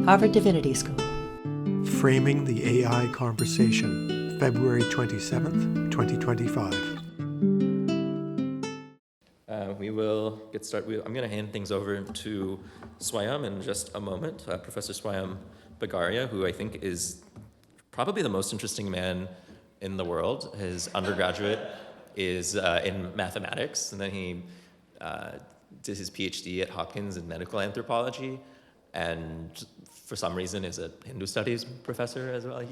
Harvard Divinity School. Framing the AI Conversation, February 27th, 2025. We will get started. I'm going to hand things over to Swayam in just a moment. Professor Swayam Bagaria, who I think is probably the most interesting man in the world. His undergraduate is in mathematics, and then he did his PhD at Hopkins in medical anthropology, and for some reason is a Hindu studies professor as well.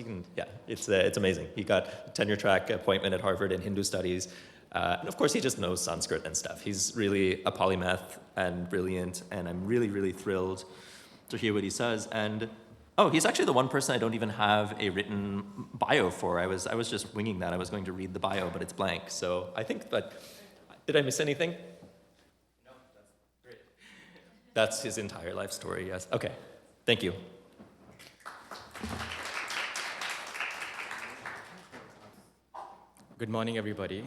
It's amazing. He got a tenure track appointment at Harvard in Hindu studies. And of course, he just knows Sanskrit and stuff. He's really a polymath and brilliant, and I'm really, really thrilled to hear what he says. And he's actually the one person I don't even have a written bio for. I was just winging that. I was going to read the bio, but it's blank. So I think that, did I miss anything? No, that's great. That's his entire life story, yes. Okay, thank you. Good morning, everybody.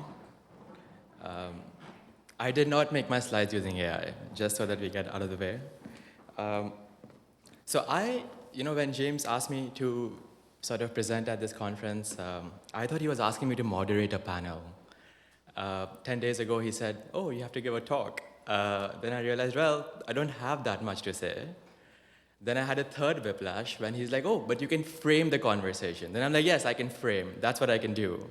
I did not make my slides using AI, just so that we get out of the way. When James asked me to sort of present at this conference, I thought he was asking me to moderate a panel. 10 days ago, he said, "Oh, you have to give a talk." Then I realized, well, I don't have that much to say. Then I had a third whiplash when he's like, "Oh, but you can frame the conversation." Then I'm like, "Yes, I can frame. That's what I can do."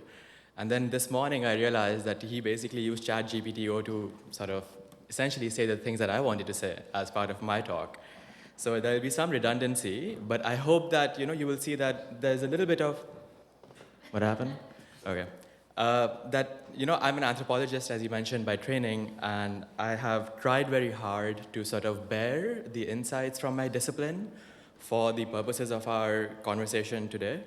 And then this morning, I realized that he basically used ChatGPT-O to sort of essentially say the things that I wanted to say as part of my talk. So there will be some redundancy, but I hope that you will see that there's a little bit of what happened. Okay, I'm an anthropologist, as you mentioned, by training, and I have tried very hard to sort of bear the insights from my discipline for the purposes of our conversation today.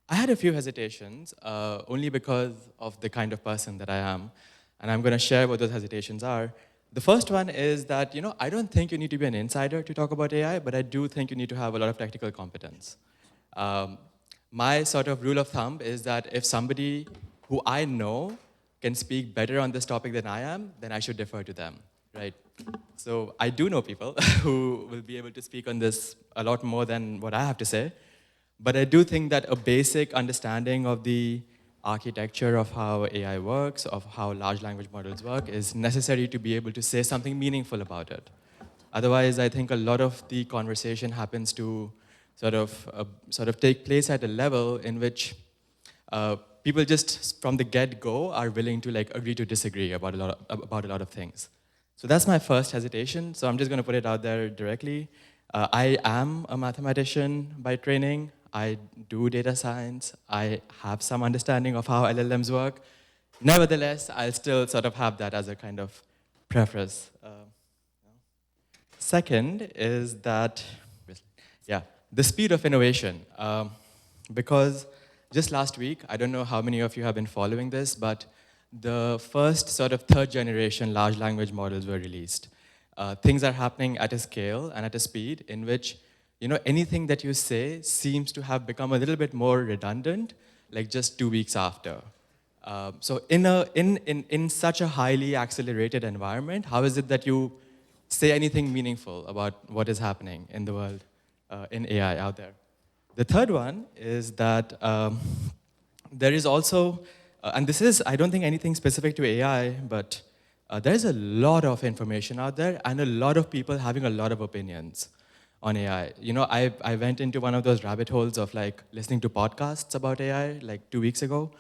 I had a few hesitations, only because of the kind of person that I am, and I'm going to share what those hesitations are. The first one is that, I don't think you need to be an insider to talk about AI, but I do think you need to have a lot of technical competence. My sort of rule of thumb is that if somebody who I know can speak better on this topic than I am, then I should defer to them, right? So I do know people who will be able to speak on this a lot more than what I have to say. But I do think that a basic understanding of the architecture of how AI works, of how large language models work, is necessary to be able to say something meaningful about it. Otherwise, I think a lot of the conversation happens to sort of take place at a level in which people just from the get-go are willing to agree to disagree about a lot of things. So that's my first hesitation. So I'm just going to put it out there directly. I am a mathematician by training. I do data science. I have some understanding of how LLMs work. Nevertheless, I'll still sort of have that as a kind of preface. Second is that, the speed of innovation. Because just last week, I don't know how many of you have been following this, but the first sort of third generation large language models were released. Things are happening at a scale and at a speed in which anything that you say seems to have become a little bit more redundant, like just 2 weeks after. So in such a highly accelerated environment, how is it that you say anything meaningful about what is happening in the world, in AI out there? The third one is that there is also, and this is, I don't think anything specific to AI, but there's a lot of information out there and a lot of people having a lot of opinions on AI. I went into one of those rabbit holes of listening to podcasts about AI 2 weeks ago,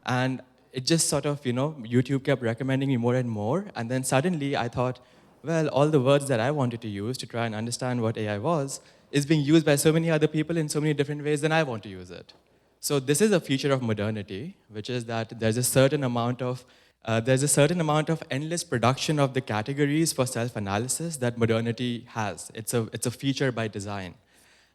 and it just sort of, YouTube kept recommending me more and more, and then suddenly I thought, well, all the words that I wanted to use to try and understand what AI was is being used by so many other people in so many different ways than I want to use it. So this is a feature of modernity, which is that there's a certain amount of endless production of the categories for self-analysis that modernity has. It's a feature by design.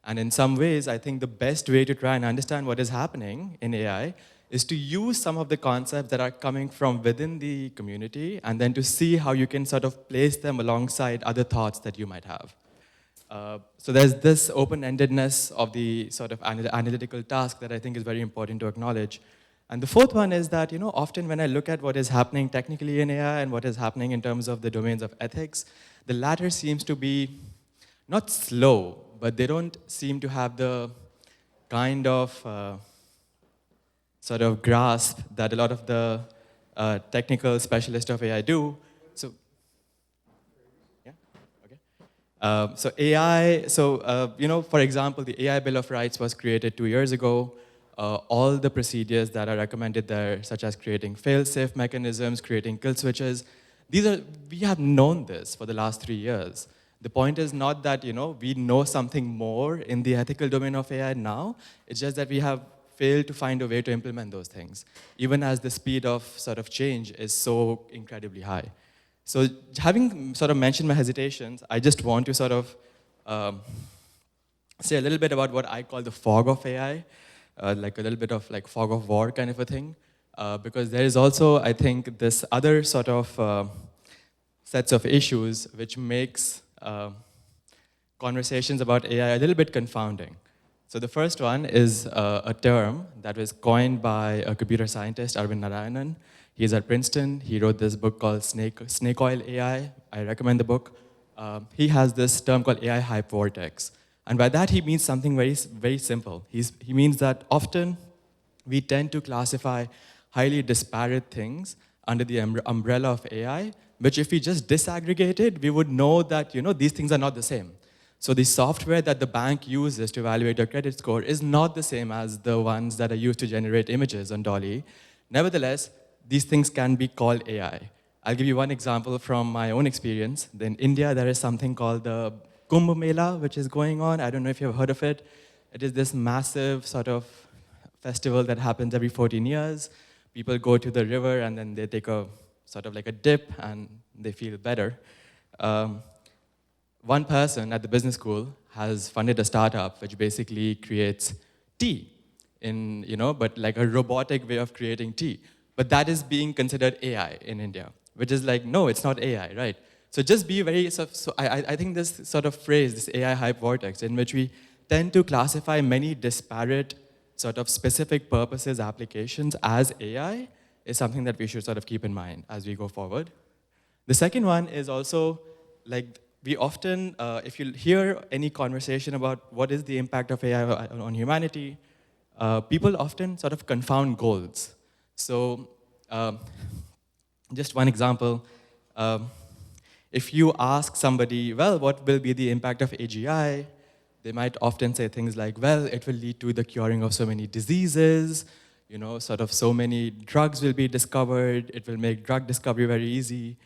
And in some ways, I think the best way to try and understand what is happening in AI is to use some of the concepts that are coming from within the community and then to see how you can sort of place them alongside other thoughts that you might have. So there's this open-endedness of the sort of analytical task that I think is very important to acknowledge. And the fourth one is that, often when I look at what is happening technically in AI and what is happening in terms of the domains of ethics, the latter seems to be not slow, but they don't seem to have the kind of sort of grasp that a lot of the technical specialists of AI do. So, yeah, okay. So AI, for example, the AI Bill of Rights was created 2 years ago. All the procedures that are recommended there, such as creating fail-safe mechanisms, creating kill switches, we have known this for the last 3 years. The point is not that, we know something more in the ethical domain of AI now. It's just that we have failed to find a way to implement those things, even as the speed of sort of change is so incredibly high. So having sort of mentioned my hesitations, I just want to sort of say a little bit about what I call the fog of AI, like a little bit of like fog of war kind of a thing. Because there is also, I think, this other sort of sets of issues which makes conversations about AI a little bit confounding. So the first one is a term that was coined by a computer scientist, Arvind Narayanan. He's at Princeton. He wrote this book called Snake Oil AI. I recommend the book. He has this term called AI hype vortex. And by that, he means something very, very simple. He means that often we tend to classify highly disparate things under the umbrella of AI, which if we just disaggregated, we would know that these things are not the same. So the software that the bank uses to evaluate your credit score is not the same as the ones that are used to generate images on Dolly. Nevertheless, these things can be called AI. I'll give you one example from my own experience. In India, there is something called the Kumbh Mela, which is going on. I don't know if you've heard of it. It is this massive sort of festival that happens every 14 years. People go to the river and then they take a sort of like a dip and they feel better. One person at the business school has funded a startup which basically creates tea, but like a robotic way of creating tea. But that is being considered AI in India, which is like, no, it's not AI, right? So just be very, I think this sort of phrase, this AI hype vortex, in which we tend to classify many disparate sort of specific purposes applications as AI, is something that we should sort of keep in mind as we go forward. The second one is also, like, we often, if you hear any conversation about what is the impact of AI on humanity, people often sort of confound goals. So just one example, if you ask somebody, well, what will be the impact of AGI? They might often say things like, well, it will lead to the curing of so many diseases, sort of so many drugs will be discovered, it will make drug discovery very easy.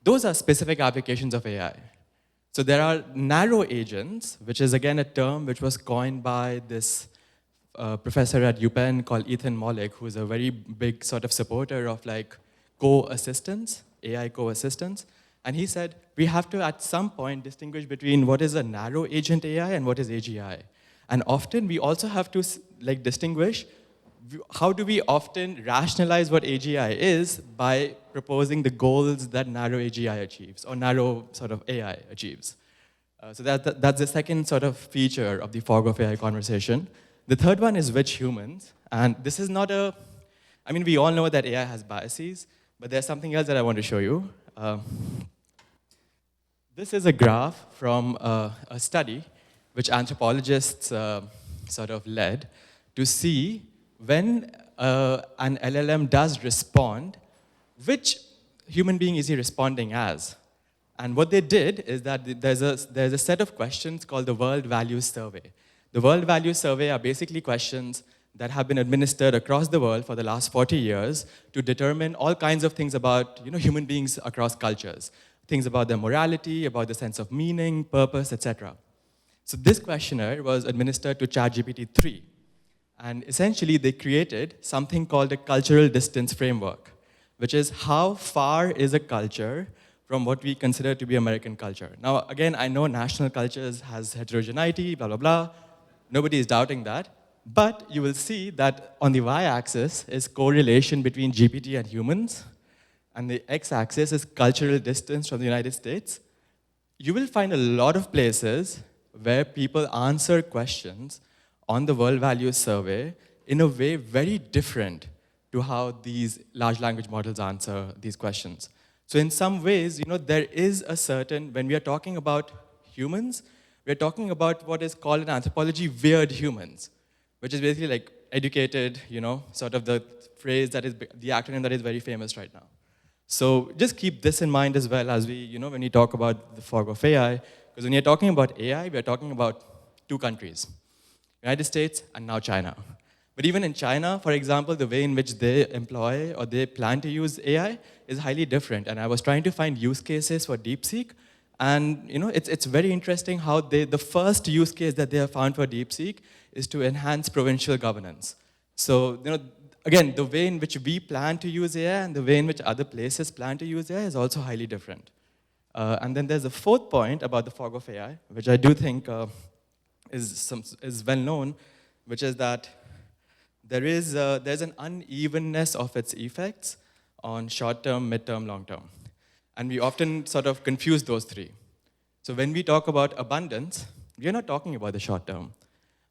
Those are specific applications of AI. So there are narrow agents, which is again a term which was coined by this professor at UPenn called Ethan Mollick, who is a very big sort of supporter of like co-assistance, AI co-assistance. And he said, we have to at some point distinguish between what is a narrow agent AI and what is AGI. And often we also have to like distinguish how do we often rationalize what AGI is by proposing the goals that narrow AGI achieves or narrow sort of AI achieves. So that's the second sort of feature of the fog of AI conversation. The third one is which humans. And this is not we all know that AI has biases, but there's something else that I want to show you. This is a graph from a study which anthropologists sort of led to see when an LLM does respond, which human being is he responding as? And what they did is that there's a set of questions called the World Values Survey. The World Values Survey are basically questions that have been administered across the world for the last 40 years to determine all kinds of things about human beings across cultures. Things about their morality, about the sense of meaning, purpose, etc. So this questionnaire was administered to ChatGPT-3. And essentially, they created something called a cultural distance framework, which is how far is a culture from what we consider to be American culture. Now, again, I know national cultures has heterogeneity, blah, blah, blah. Nobody is doubting that. But you will see that on the y-axis is correlation between GPT and humans, and the x-axis is cultural distance from the United States. You will find a lot of places where people answer questions on the World Values Survey in a way very different to how these large language models answer these questions. So in some ways, there is a certain, when we are talking about humans, We're talking about what is called in anthropology weird humans, which is basically like educated, sort of the phrase that is, the acronym that is very famous right now. So just keep this in mind as well as we, when you talk about the fog of AI, because when you're talking about AI, we're talking about two countries, United States and now China. But even in China, for example, the way in which they employ or they plan to use AI is highly different. And I was trying to find use cases for DeepSeek, and it's very interesting how the first use case that they have found for DeepSeek is to enhance provincial governance. So again, the way in which we plan to use AI and the way in which other places plan to use AI is also highly different. And then there's a fourth point about the fog of AI, which I do think is well known, which is that there's an unevenness of its effects on short-term, mid-term, long-term. And we often sort of confuse those three. So when we talk about abundance, we're not talking about the short term.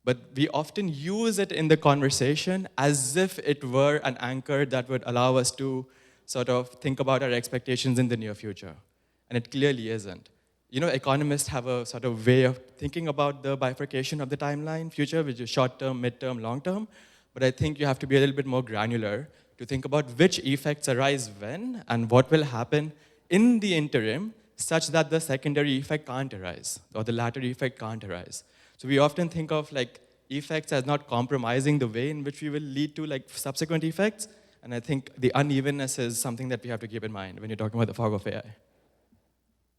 But we often use it in the conversation as if it were an anchor that would allow us to sort of think about our expectations in the near future. And it clearly isn't. Economists have a sort of way of thinking about the bifurcation of the timeline future, which is short term, mid term, long term. But I think you have to be a little bit more granular to think about which effects arise when and what will happen in the interim, such that the secondary effect can't arise, or the latter effect can't arise. So we often think of effects as not compromising the way in which we will lead to subsequent effects, and I think the unevenness is something that we have to keep in mind when you're talking about the fog of AI.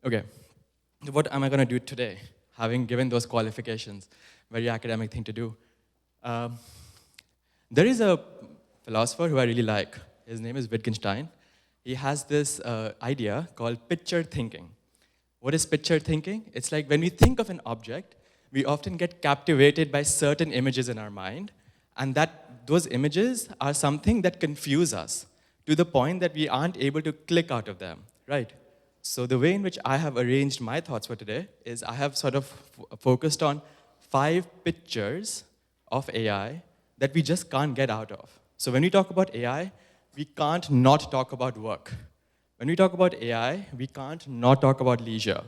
Okay, what am I going to do today, having given those qualifications? Very academic thing to do. There is a philosopher who I really like. His name is Wittgenstein. He has this idea called picture thinking. What is picture thinking? It's like when we think of an object, we often get captivated by certain images in our mind, and those images are something that confuse us to the point that we aren't able to click out of them, right? So the way in which I have arranged my thoughts for today is I have sort of focused on 5 pictures of AI that we just can't get out of. So when we talk about AI, we can't not talk about work. When we talk about AI, we can't not talk about leisure.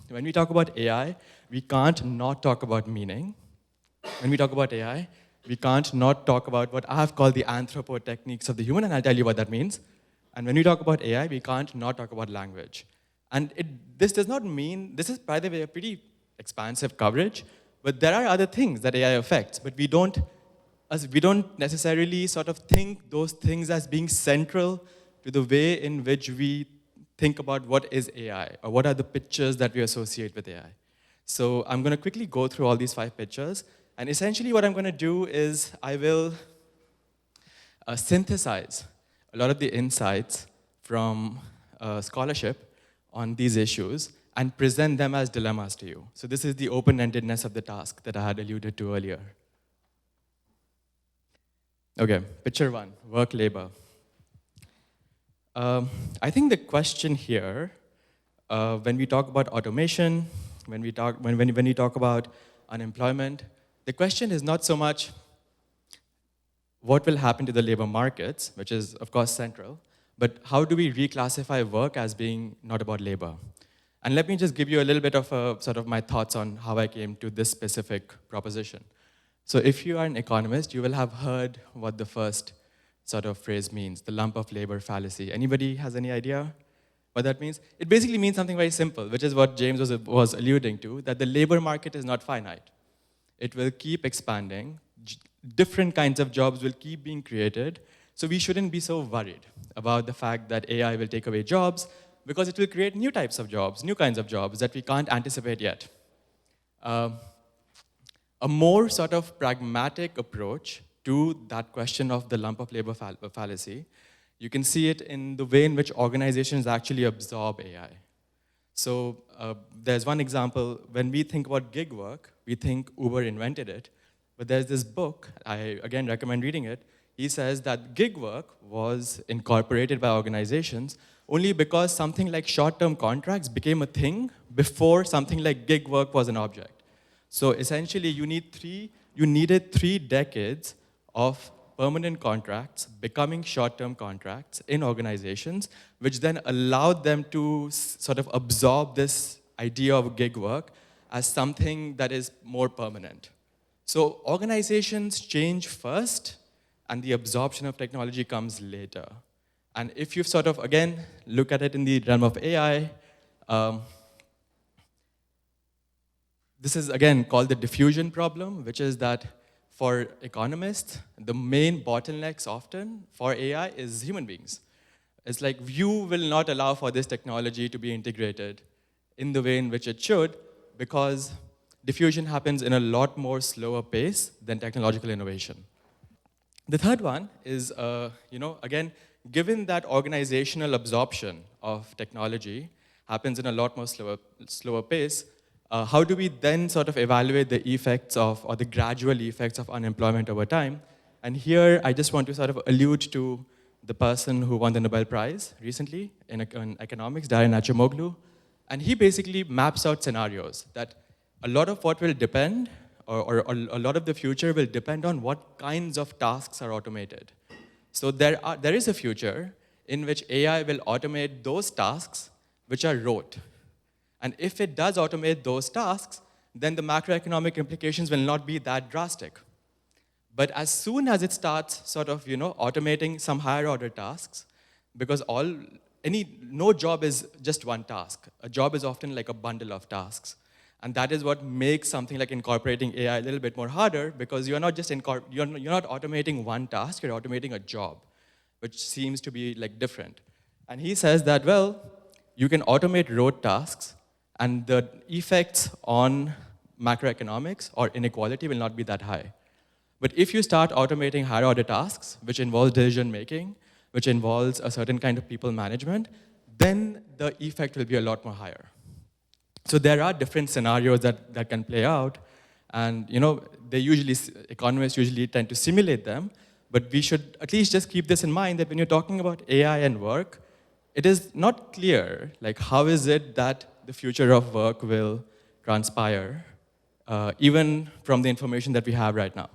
When we talk about AI, we can't not talk about meaning. When we talk about AI, we can't not talk about what I have called the anthropo techniques of the human, and I'll tell you what that means. And when we talk about AI, we can't not talk about language. And this does not mean, this is, by the way, a pretty expansive coverage, but there are other things that AI affects, but we don't necessarily sort of think those things as being central to the way in which we think about what is AI, or what are the pictures that we associate with AI. So I'm going to quickly go through all these 5 pictures, and essentially what I'm going to do is I will synthesize a lot of the insights from scholarship on these issues and present them as dilemmas to you. So this is the open-endedness of the task that I had alluded to earlier. Okay, picture 1, work labor. I think the question here, when we talk about automation, when we talk about unemployment, the question is not so much what will happen to the labor markets, which is, of course, central, but how do we reclassify work as being not about labor? And let me just give you a little bit of sort of my thoughts on how I came to this specific proposition. So if you are an economist, you will have heard what the first sort of phrase means, the lump of labor fallacy. Anybody has any idea what that means? It basically means something very simple, which is what James was alluding to, that the labor market is not finite. It will keep expanding. Different kinds of jobs will keep being created. So we shouldn't be so worried about the fact that AI will take away jobs, because it will create new types of jobs, new kinds of jobs that we can't anticipate yet. A more sort of pragmatic approach to that question of the lump of labor fallacy, you can see it in the way in which organizations actually absorb AI. So there's one example. When we think about gig work, we think Uber invented it. But there's this book, I again recommend reading it. He says that gig work was incorporated by organizations only because something like short-term contracts became a thing before something like gig work was an object. So essentially, you needed 3 decades of permanent contracts becoming short-term contracts in organizations, which then allowed them to sort of absorb this idea of gig work as something that is more permanent. So organizations change first, and the absorption of technology comes later. And if you sort of, again, look at it in the realm of AI, this is, again, called the diffusion problem, which is that for economists, the main bottlenecks often for AI is human beings. It's like you will not allow for this technology to be integrated in the way in which it should, because diffusion happens in a lot more slower pace than technological innovation. The third one is, again, given that organizational absorption of technology happens in a lot more slower pace, how do we then sort of evaluate the effects of, or the gradual effects of unemployment over time? And here, I just want to sort of allude to the person who won the Nobel Prize recently in economics, Daron Acemoglu. And he basically maps out scenarios that a lot of what will depend, or a lot of the future will depend on what kinds of tasks are automated. So there is a future in which AI will automate those tasks which are rote. And if it does automate those tasks, then the macroeconomic implications will not be that drastic. But as soon as it starts sort of, automating some higher order tasks, because no job is just one task. A job is often like a bundle of tasks. And that is what makes something like incorporating AI a little bit more harder, because you're not just you're not automating one task, you're automating a job, which seems to be like different. And he says that, well, you can automate rote tasks, and the effects on macroeconomics or inequality will not be that high. But if you start automating higher order tasks, which involves decision making, which involves a certain kind of people management, then the effect will be a lot more higher. So there are different scenarios that can play out, and economists usually tend to simulate them, but we should at least just keep this in mind that when you're talking about AI and work, it is not clear, like how is it that the future of work will transpire, even from the information that we have right now.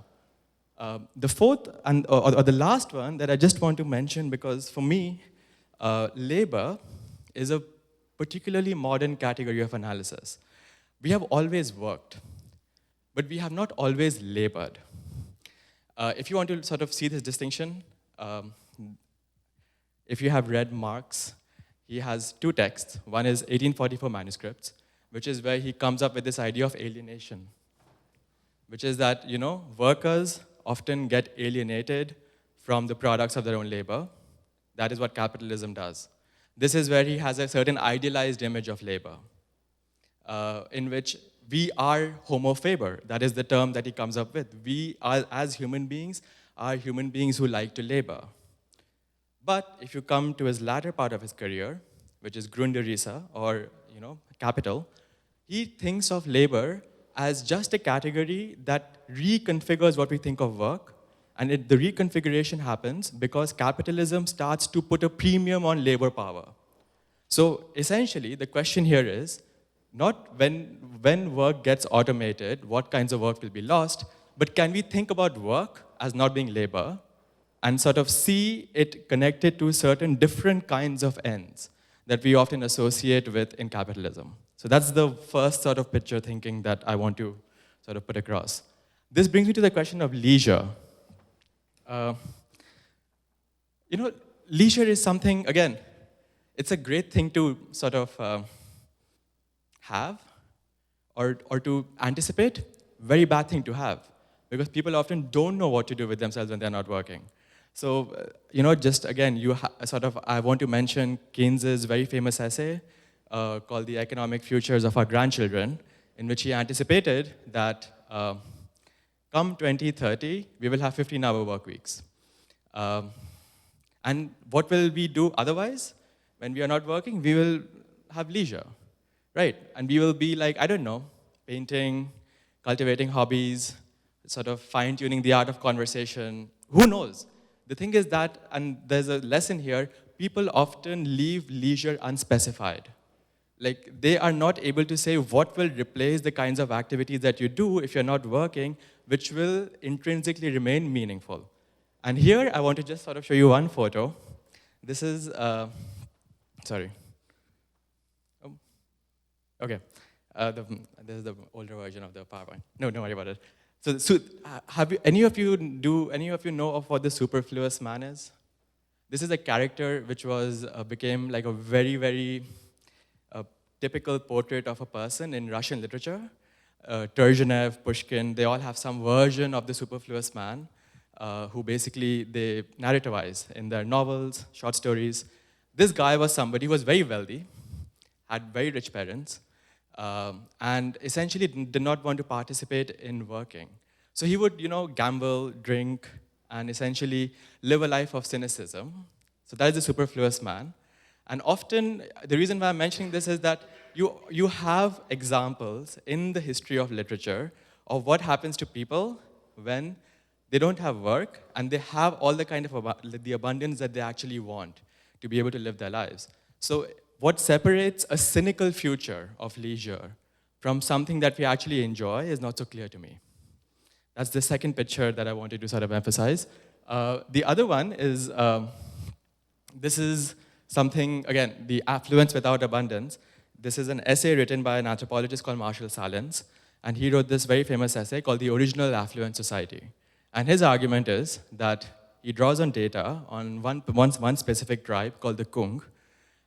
The fourth, or the last one that I just want to mention, because for me, labor is a particularly modern category of analysis. We have always worked, but we have not always labored. If you want to sort of see this distinction, if you have read Marx, he has two texts. One is 1844 manuscripts, which is where he comes up with this idea of alienation, which is that, workers often get alienated from the products of their own labor. That is what capitalism does. This is where he has a certain idealized image of labor, in which we are homo faber. That is the term that he comes up with. We, as human beings, are human beings who like to labor. But if you come to his latter part of his career, which is Grundrisse, or capital, he thinks of labor as just a category that reconfigures what we think of work. And the reconfiguration happens because capitalism starts to put a premium on labor power. So essentially, the question here is not when work gets automated, what kinds of work will be lost, but can we think about work as not being labor and sort of see it connected to certain different kinds of ends that we often associate with in capitalism. So that's the first sort of picture thinking that I want to sort of put across. This brings me to the question of leisure. Leisure is something, again, it's a great thing to sort of have or to anticipate. Very bad thing to have, because people often don't know what to do with themselves when they're not working. So, just again, I want to mention Keynes's very famous essay called The Economic Futures of Our Grandchildren, in which he anticipated that come 2030, we will have 15-hour work weeks. And what will we do otherwise? When we are not working, we will have leisure, right? And we will be like, I don't know, painting, cultivating hobbies, sort of fine-tuning the art of conversation. Who knows? The thing is that, and there's a lesson here, people often leave leisure unspecified. Like, they are not able to say what will replace the kinds of activities that you do if you're not working, which will intrinsically remain meaningful. And here, I want to just sort of show you one photo. This is, sorry. Oh, okay. This is the older version of the PowerPoint. No, don't worry about it. So have you, any of you know of what the superfluous man is? This is a character which became like a very, very typical portrait of a person in Russian literature. Turgenev, Pushkin, they all have some version of the superfluous man who basically they narrativize in their novels, short stories. This guy was somebody who was very wealthy, had very rich parents, and essentially did not want to participate in working. So he would, gamble, drink, and essentially live a life of cynicism. So that is the superfluous man. And often, the reason why I'm mentioning this is that you have examples in the history of literature of what happens to people when they don't have work and they have all the kind of the abundance that they actually want to be able to live their lives. So what separates a cynical future of leisure from something that we actually enjoy is not so clear to me. That's the second picture that I wanted to sort of emphasize. The other one is, this is something, again, the affluence without abundance. This is an essay written by an anthropologist called Marshall Salins, and he wrote this very famous essay called The Original Affluent Society. And his argument is that he draws on data on one specific tribe called the Kung,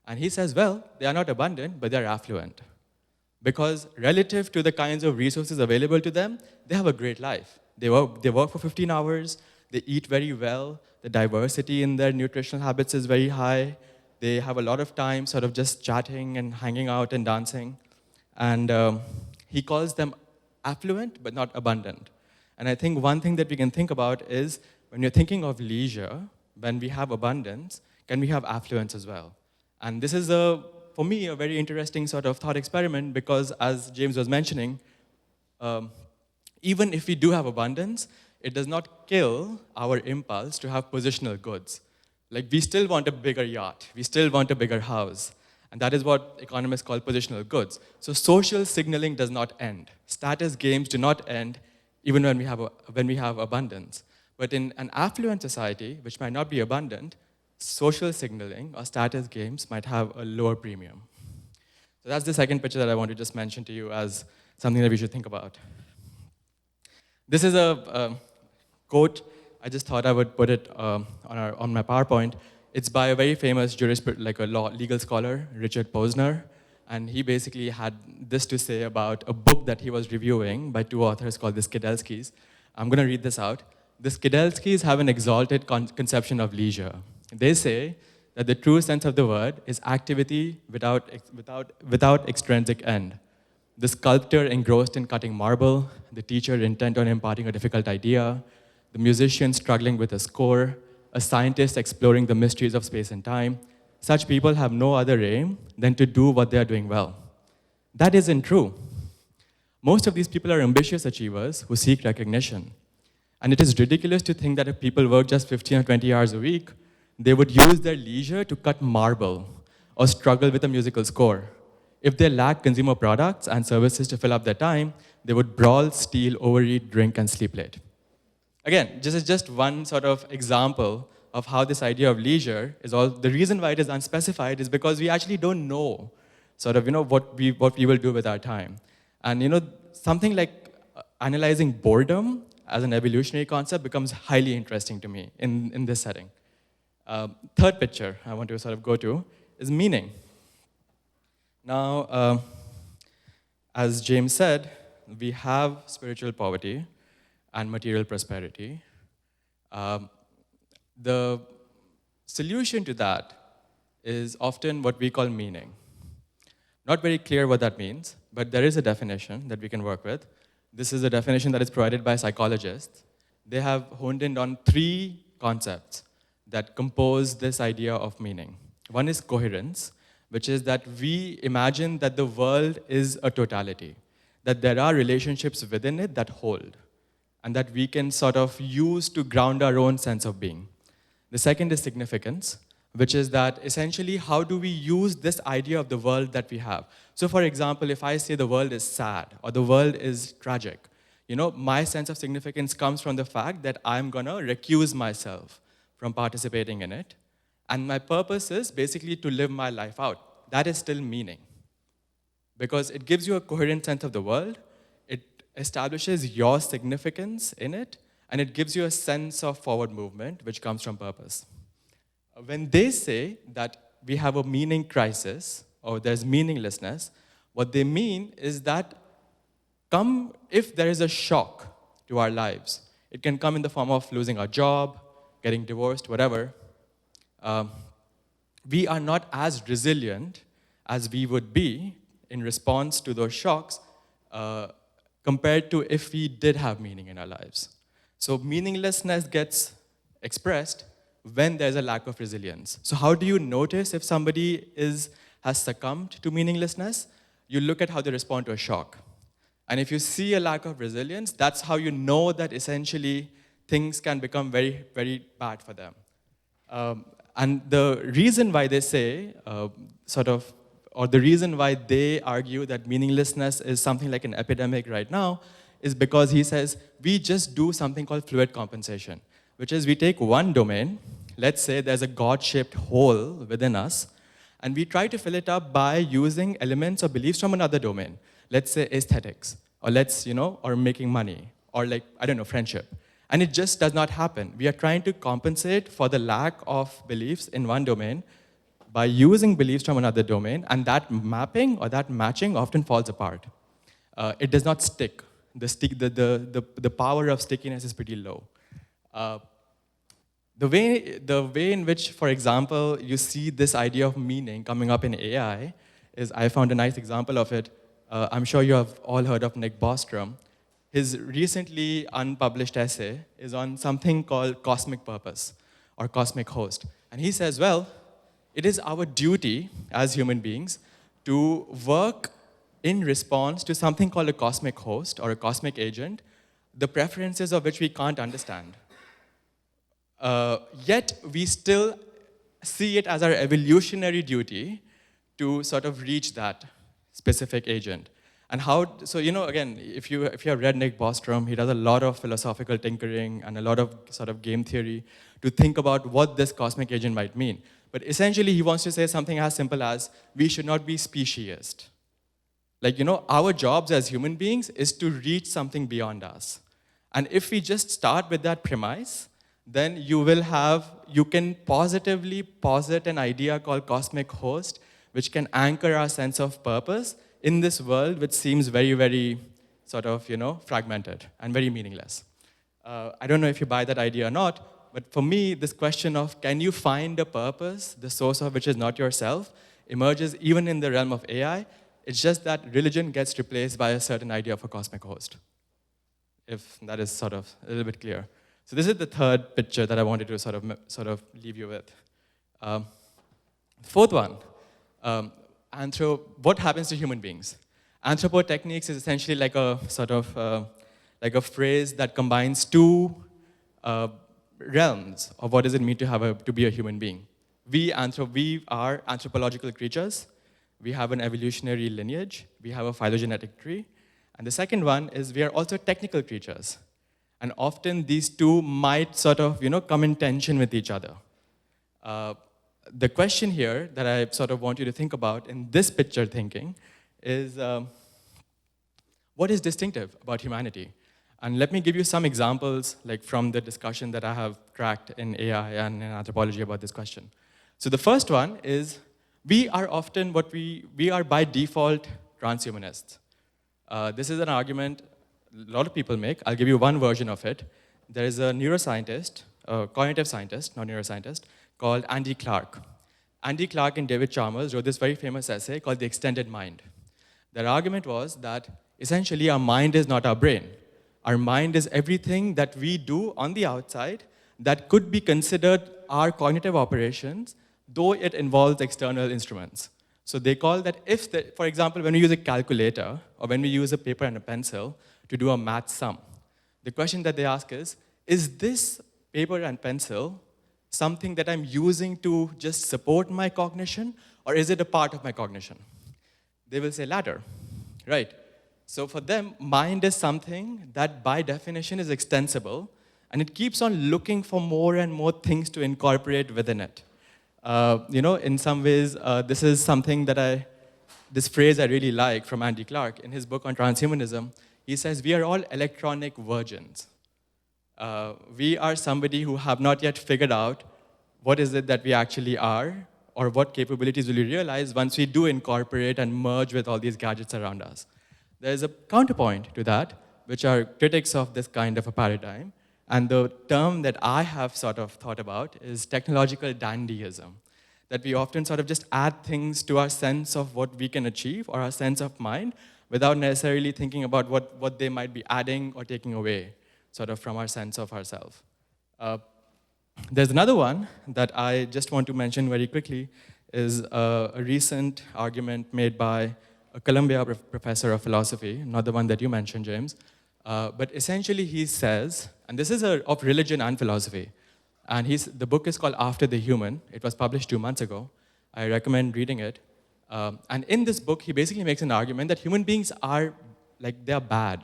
and he says, well, they are not abundant, but they're affluent. Because relative to the kinds of resources available to them, they have a great life. They work for 15 hours, they eat very well, the diversity in their nutritional habits is very high, they have a lot of time sort of just chatting and hanging out and dancing. And he calls them affluent, but not abundant. And I think one thing that we can think about is, when you're thinking of leisure, when we have abundance, can we have affluence as well? And this is, for me, a very interesting sort of thought experiment because, as James was mentioning, even if we do have abundance, it does not kill our impulse to have positional goods. Like, we still want a bigger yacht. We still want a bigger house. And that is what economists call positional goods. So social signaling does not end. Status games do not end even when we have abundance. But in an affluent society, which might not be abundant, social signaling or status games might have a lower premium. So that's the second picture that I want to just mention to you as something that we should think about. This is a quote. I just thought I would put it on my PowerPoint. It's by a very famous jurist, like a legal scholar, Richard Posner. And he basically had this to say about a book that he was reviewing by two authors called the Skidelskis. I'm going to read this out. The Skidelskis have an exalted conception of leisure. They say that the true sense of the word is activity without extrinsic end. The sculptor engrossed in cutting marble, the teacher intent on imparting a difficult idea, the musician struggling with a score, a scientist exploring the mysteries of space and time. Such people have no other aim than to do what they are doing well. That isn't true. Most of these people are ambitious achievers who seek recognition. And it is ridiculous to think that if people work just 15 or 20 hours a week, they would use their leisure to cut marble or struggle with a musical score. If they lack consumer products and services to fill up their time, they would brawl, steal, overeat, drink, and sleep late. Again, this is just one sort of example of how this idea of leisure is all. The reason why it is unspecified is because we actually don't know sort of, what we will do with our time. And, something like analyzing boredom as an evolutionary concept becomes highly interesting to me in this setting. Third picture I want to sort of go to is meaning. Now, as James said, we have spiritual poverty and material prosperity. The solution to that is often what we call meaning. Not very clear what that means, but there is a definition that we can work with. This is a definition that is provided by psychologists. They have honed in on three concepts that compose this idea of meaning. One is coherence, which is that we imagine that the world is a totality, that there are relationships within it that hold, and that we can sort of use to ground our own sense of being. The second is significance, which is that essentially how do we use this idea of the world that we have. So for example, if I say the world is sad or the world is tragic, my sense of significance comes from the fact that I'm gonna recuse myself from participating in it. And my purpose is basically to live my life out. That is still meaning. because it gives you a coherent sense of the world, it establishes your significance in it, and it gives you a sense of forward movement, which comes from purpose. When they say that we have a meaning crisis, or there's meaninglessness, what they mean is that if there is a shock to our lives, it can come in the form of losing our job, getting divorced, whatever, we are not as resilient as we would be in response to those shocks compared to if we did have meaning in our lives. So meaninglessness gets expressed when there's a lack of resilience. So how do you notice if somebody has succumbed to meaninglessness? You look at how they respond to a shock. And if you see a lack of resilience, that's how you know that essentially things can become very, very bad for them. And the reason why they say, or the reason why they argue that meaninglessness is something like an epidemic right now is because he says, we just do something called fluid compensation, which is we take one domain, let's say there's a God-shaped hole within us, and we try to fill it up by using elements or beliefs from another domain. Let's say aesthetics, or or making money, or friendship. And it just does not happen. We are trying to compensate for the lack of beliefs in one domain by using beliefs from another domain, and that mapping or that matching often falls apart. It does not stick. The power of stickiness is pretty low. The way in which, for example, you see this idea of meaning coming up in AI is, I found a nice example of it. I'm sure you have all heard of Nick Bostrom. His recently unpublished essay is on something called cosmic purpose or cosmic host. And he says, well, it is our duty as human beings to work in response to something called a cosmic host or a cosmic agent, the preferences of which we can't understand. Yet we still see it as our evolutionary duty to sort of reach that specific agent. And again, if you have read Nick Bostrom, he does a lot of philosophical tinkering and a lot of sort of game theory to think about what this cosmic agent might mean. But essentially, he wants to say something as simple as, we should not be speciesist. Our jobs as human beings is to reach something beyond us. And if we just start with that premise, then you can positively posit an idea called cosmic host, which can anchor our sense of purpose in this world which seems very, very sort of, fragmented and very meaningless. I don't know if you buy that idea or not, but for me, this question of can you find a purpose, the source of which is not yourself, emerges even in the realm of AI. It's just that religion gets replaced by a certain idea of a cosmic host, if that is sort of a little bit clear. So this is the third picture that I wanted to sort of leave you with. Fourth one, what happens to human beings? Anthropotechnics is essentially like a sort of like a phrase that combines two realms of what does it mean to be a human being. We are anthropological creatures. We have an evolutionary lineage. We have a phylogenetic tree. And the second one is we are also technical creatures. And often these two might sort of come in tension with each other. The question here that I sort of want you to think about in this picture thinking is what is distinctive about humanity? And let me give you some examples from the discussion that I have tracked in AI and in anthropology about this question. So the first one is we are often we are by default transhumanists. This is an argument a lot of people make. I'll give you one version of it. There is a neuroscientist, a cognitive scientist, not neuroscientist, called Andy Clark. Andy Clark and David Chalmers wrote this very famous essay called The Extended Mind. Their argument was that essentially our mind is not our brain. Our mind is everything that we do on the outside that could be considered our cognitive operations, though it involves external instruments. So they call that for example, when we use a calculator or when we use a paper and a pencil to do a math sum, the question that they ask is this paper and pencil something that I'm using to just support my cognition, or is it a part of my cognition? They will say latter, right? So for them, mind is something that by definition is extensible, and it keeps on looking for more and more things to incorporate within it. In some ways, this is something that this phrase I really like from Andy Clark in his book on transhumanism. He says, we are all electronic virgins. We are somebody who have not yet figured out what is it that we actually are, or what capabilities will we realize once we do incorporate and merge with all these gadgets around us. There's a counterpoint to that, which are critics of this kind of a paradigm. And the term that I have sort of thought about is technological dandyism. That we often sort of just add things to our sense of what we can achieve or our sense of mind without necessarily thinking about what they might be adding or taking away sort of from our sense of ourselves. There's another one that I just want to mention very quickly is a recent argument made by a Columbia professor of philosophy, not the one that you mentioned, James. But essentially he says, and this is of religion and philosophy, and the book is called After the Human. It was published 2 months ago. I recommend reading it. And in this book, he basically makes an argument that human beings are, they're bad.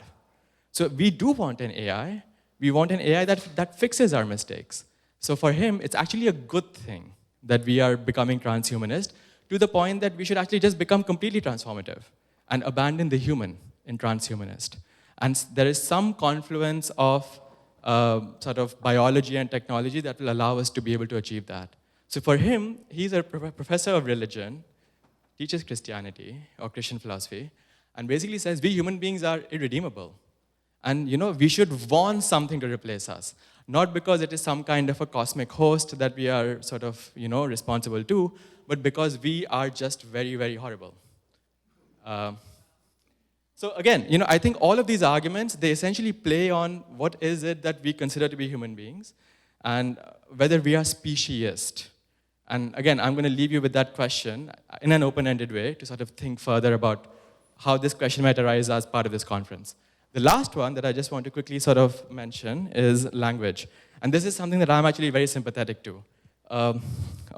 So we do want an AI. We want an AI that fixes our mistakes. So for him, it's actually a good thing that we are becoming transhumanist, to the point that we should actually just become completely transformative and abandon the human in transhumanist. And there is some confluence of sort of biology and technology that will allow us to be able to achieve that. So for him, he's a professor of religion, teaches Christianity or Christian philosophy, and basically says we human beings are irredeemable. And we should want something to replace us. Not because it is some kind of a cosmic host that we are sort of responsible to, but because we are just very, very horrible. So again, I think all of these arguments, they essentially play on what is it that we consider to be human beings, and whether we are speciesist. And again, I'm going to leave you with that question in an open-ended way to sort of think further about how this question might arise as part of this conference. The last one that I just want to quickly sort of mention is language. And this is something that I'm actually very sympathetic to. A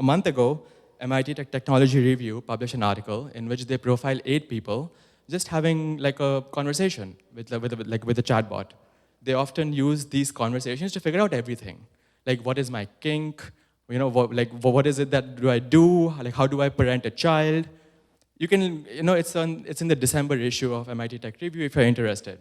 month ago, MIT Technology Review published an article in which they profile 8 people just having a conversation with a chatbot. They often use these conversations to figure out everything. Like, what is my kink? What is it that do I do? How do I parent a child? You can, it's in the December issue of MIT Tech Review if you're interested.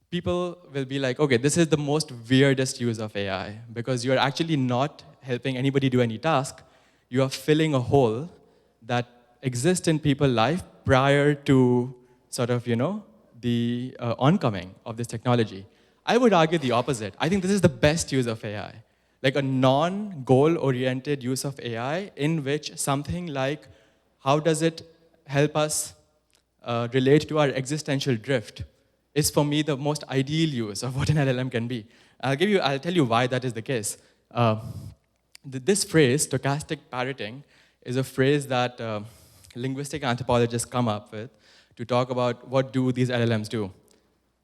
People will be like, okay, this is the most weirdest use of AI, because you're actually not helping anybody do any task. You are filling a hole that exists in people's life prior to sort of, the oncoming of this technology. I would argue the opposite. I think this is the best use of AI. Like a non-goal-oriented use of AI in which something like, how does it help us relate to our existential drift, is for me the most ideal use of what an LLM can be. I'll tell you why that is the case. This phrase, stochastic parroting, is a phrase that linguistic anthropologists come up with to talk about what do these LLMs do.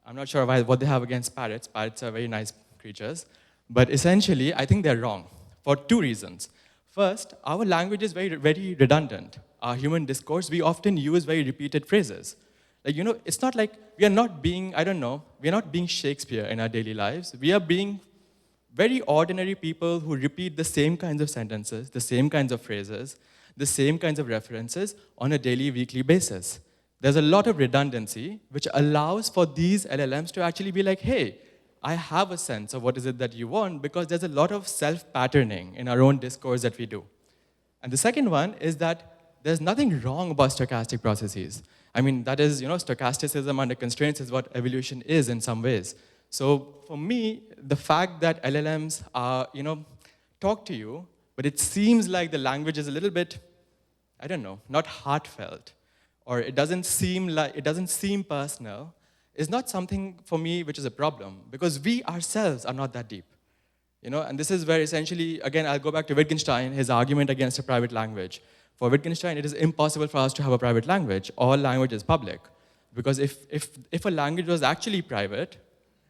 I'm not sure what they have against parrots. Parrots are very nice creatures. But essentially, I think they're wrong for 2 reasons. First, our language is very, very redundant. Our human discourse, we often use very repeated phrases. It's not like we are not being, we are not being Shakespeare in our daily lives. We are being very ordinary people who repeat the same kinds of sentences, the same kinds of phrases, the same kinds of references on a daily, weekly basis. There's a lot of redundancy, which allows for these LLMs to actually be like, hey, I have a sense of what is it that you want, because there's a lot of self-patterning in our own discourse that we do. And the second one is that there's nothing wrong about stochastic processes. I mean, that is, stochasticism under constraints is what evolution is in some ways. So for me, the fact that LLMs are, talk to you, but it seems like the language is a little bit, not heartfelt, or it doesn't seem personal, is not something for me which is a problem, because we ourselves are not that deep. And this is where essentially, again, I'll go back to Wittgenstein, his argument against a private language. For Wittgenstein, it is impossible for us to have a private language. All language is public. Because if a language was actually private,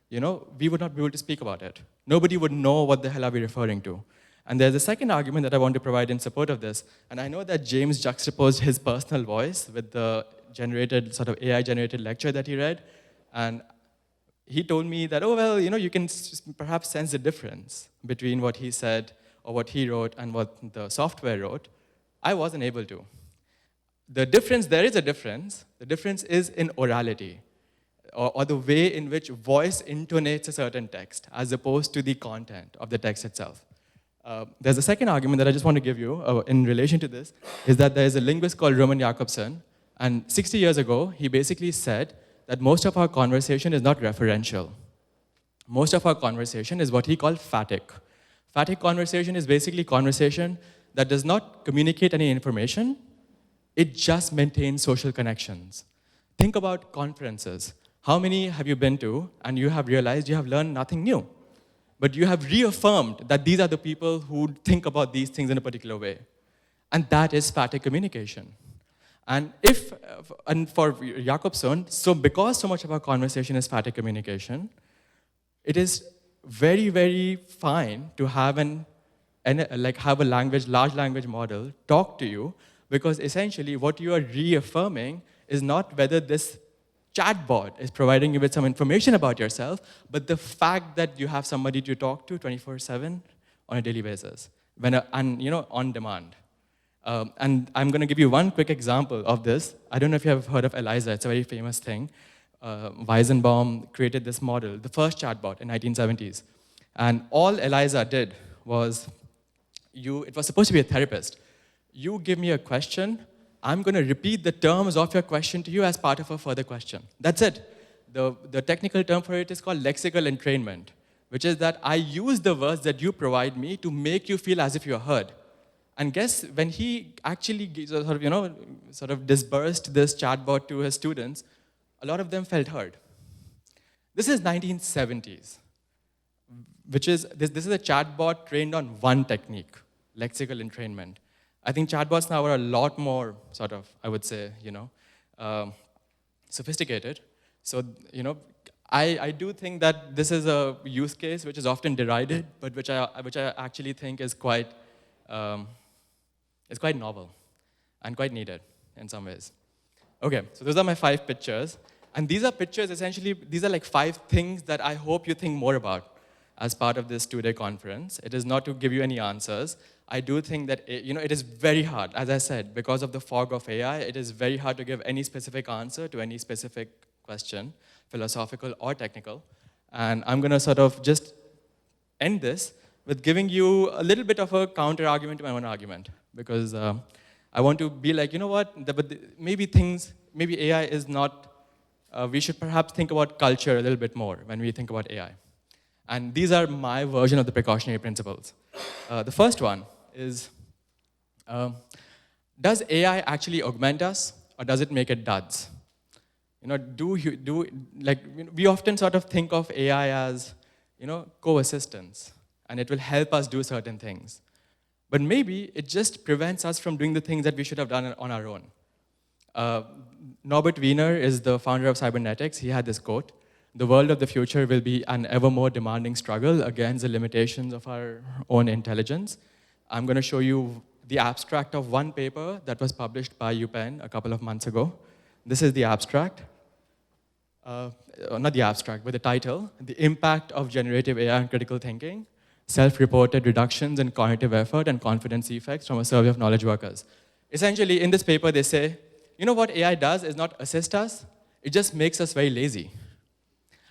we would not be able to speak about it. Nobody would know what the hell are we referring to. And there's a second argument that I want to provide in support of this. And I know that James juxtaposed his personal voice with the sort of AI-generated lecture that he read. And he told me that, you can perhaps sense the difference between what he said or what he wrote and what the software wrote. I wasn't able to. There is a difference. The difference is in orality, or the way in which voice intonates a certain text, as opposed to the content of the text itself. There's a second argument that I just want to give you in relation to this, is that there is a linguist called Roman Jakobson, and 60 years ago, he basically said that most of our conversation is not referential. Most of our conversation is what he called phatic. Phatic conversation is basically conversation that does not communicate any information, it just maintains social connections. Think about conferences. How many have you been to and you have realized you have learned nothing new? But you have reaffirmed that these are the people who think about these things in a particular way. And that is phatic communication. And for Jakobson, so because so much of our conversation is phatic communication, it is very, very fine to have have a large language model talk to you, because essentially what you are reaffirming is not whether this chatbot is providing you with some information about yourself, but the fact that you have somebody to talk to 24/7 on a daily basis, on demand. And I'm going to give you one quick example of this. I don't know if you have heard of ELIZA. It's a very famous thing. Weizenbaum created this model, the first chatbot in 1970s. And all ELIZA did was, it was supposed to be a therapist. You give me a question, I'm going to repeat the terms of your question to you as part of a further question. That's it. The technical term for it is called lexical entrainment, which is that I use the words that you provide me to make you feel as if you're heard. And guess, when he actually sort of disbursed this chatbot to his students, a lot of them felt heard. This is 1970s, which is, this is a chatbot trained on one technique, lexical entrainment. I think chatbots now are a lot more sort of, I would say, sophisticated. So, I do think that this is a use case which is often derided, but which I actually think is quite novel and quite needed in some ways. Okay, so those are my 5 pictures. And these are pictures, essentially, these are like 5 things that I hope you think more about as part of this 2-day conference. It is not to give you any answers. I do think that it is very hard, as I said, because of the fog of AI, it is very hard to give any specific answer to any specific question, philosophical or technical. And I'm going to sort of just end this with giving you a little bit of a counter-argument to my own argument, because I want to be like, maybe AI is not, we should perhaps think about culture a little bit more when we think about AI. And these are my version of the precautionary principles. The first one is, does AI actually augment us, or does it make it duds? We often sort of think of AI as, co-assistance, and it will help us do certain things. But maybe it just prevents us from doing the things that we should have done on our own. Norbert Wiener is the founder of cybernetics. He had this quote: "The world of the future will be an ever more demanding struggle against the limitations of our own intelligence." I'm going to show you the abstract of one paper that was published by UPenn a couple of months ago. This is the abstract. Not the abstract, but the title: "The Impact of Generative AI on Critical Thinking, Self-Reported Reductions in Cognitive Effort and Confidence Effects from a Survey of Knowledge Workers." Essentially, in this paper, they say, what AI does is not assist us, it just makes us very lazy.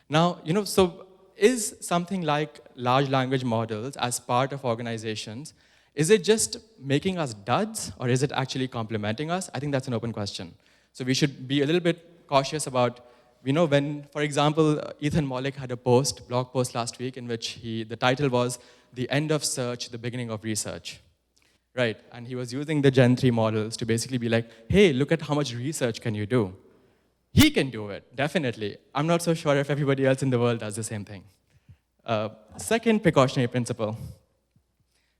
Now, so is something like large language models as part of organizations, is it just making us duds, or is it actually complementing us? I think that's an open question. So we should be a little bit cautious about, when, for example, Ethan Mollick had a blog post last week in which the title was "The End of Search, the Beginning of Research." Right, and he was using the Gen 3 models to basically be like, hey, look at how much research can you do. He can do it, definitely. I'm not so sure if everybody else in the world does the same thing. Second precautionary principle: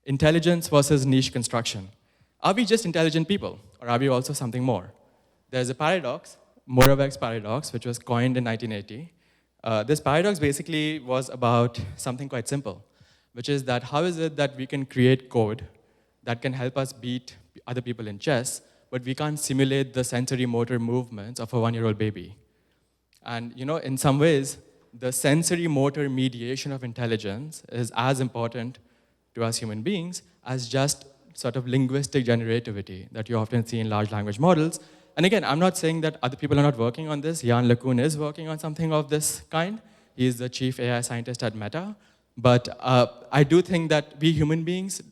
intelligence versus niche construction. Are we just intelligent people, or are we also something more? There's a paradox, Moravec's paradox, which was coined in 1980. This paradox basically was about something quite simple, which is that how is it that we can create code that can help us beat other people in chess, but we can't simulate the sensory motor movements of a 1-year-old baby? And in some ways, the sensory motor mediation of intelligence is as important to us human beings as just sort of linguistic generativity that you often see in large language models. And again, I'm not saying that other people are not working on this. Jan LeCun is working on something of this kind. He is the chief AI scientist at Meta. But I do think that we human beings,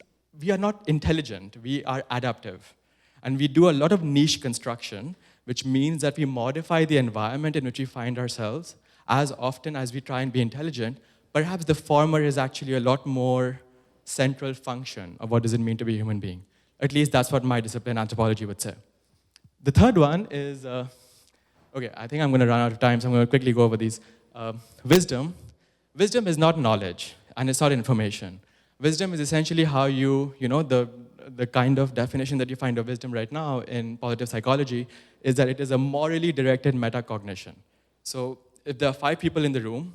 we are not intelligent, we are adaptive. And we do a lot of niche construction, which means that we modify the environment in which we find ourselves as often as we try and be intelligent. Perhaps the former is actually a lot more central function of what does it mean to be a human being. At least that's what my discipline, anthropology, would say. The third one is, okay, I think I'm going to run out of time, so I'm going to quickly go over these. Wisdom. Wisdom is not knowledge, and it's not information. Wisdom is essentially how the kind of definition that you find of wisdom right now in positive psychology is that it is a morally directed metacognition. So if there are 5 people in the room,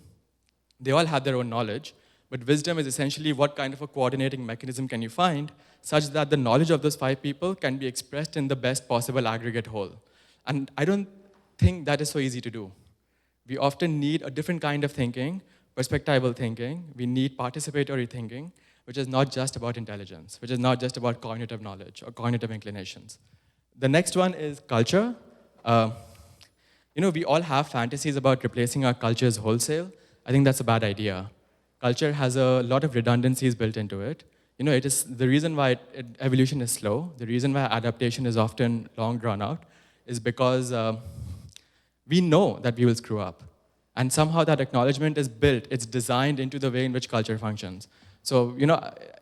they all have their own knowledge, but wisdom is essentially what kind of a coordinating mechanism can you find such that the knowledge of those 5 people can be expressed in the best possible aggregate whole. And I don't think that is so easy to do. We often need a different kind of thinking, perspectival thinking. We need participatory thinking, which is not just about intelligence, which is not just about cognitive knowledge or cognitive inclinations. The next one is culture. We all have fantasies about replacing our cultures wholesale. I think that's a bad idea. Culture has a lot of redundancies built into it. It is the reason why evolution is slow, the reason why adaptation is often long drawn out, is because we know that we will screw up. And somehow that acknowledgement is built, it's designed into the way in which culture functions. So,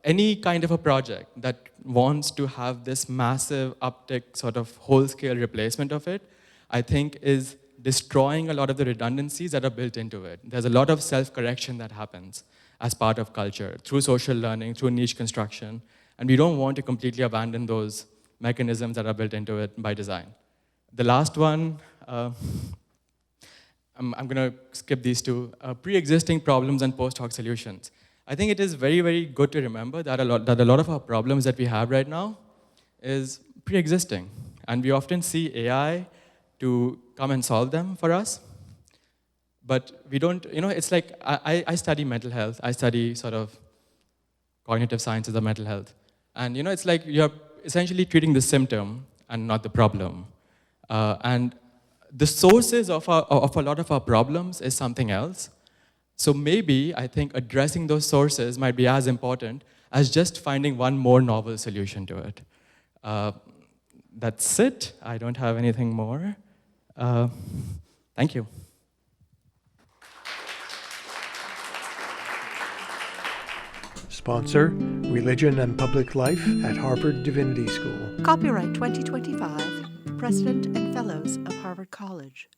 any kind of a project that wants to have this massive uptick sort of whole-scale replacement of it, I think is destroying a lot of the redundancies that are built into it. There's a lot of self-correction that happens as part of culture, through social learning, through niche construction, and we don't want to completely abandon those mechanisms that are built into it by design. The last one, I'm going to skip these two, pre-existing problems and post-hoc solutions. I think it is very, very good to remember that a lot of our problems that we have right now is pre-existing, and we often see AI to come and solve them for us. But we don't, it's like, I study mental health. I study sort of cognitive sciences of mental health. And it's like you're essentially treating the symptom and not the problem. And the sources of a lot of our problems is something else. So maybe, I think, addressing those sources might be as important as just finding one more novel solution to it. That's it. I don't have anything more. Thank you. Sponsor, Religion and Public Life at Harvard Divinity School. Copyright 2025, President and Fellows of Harvard College.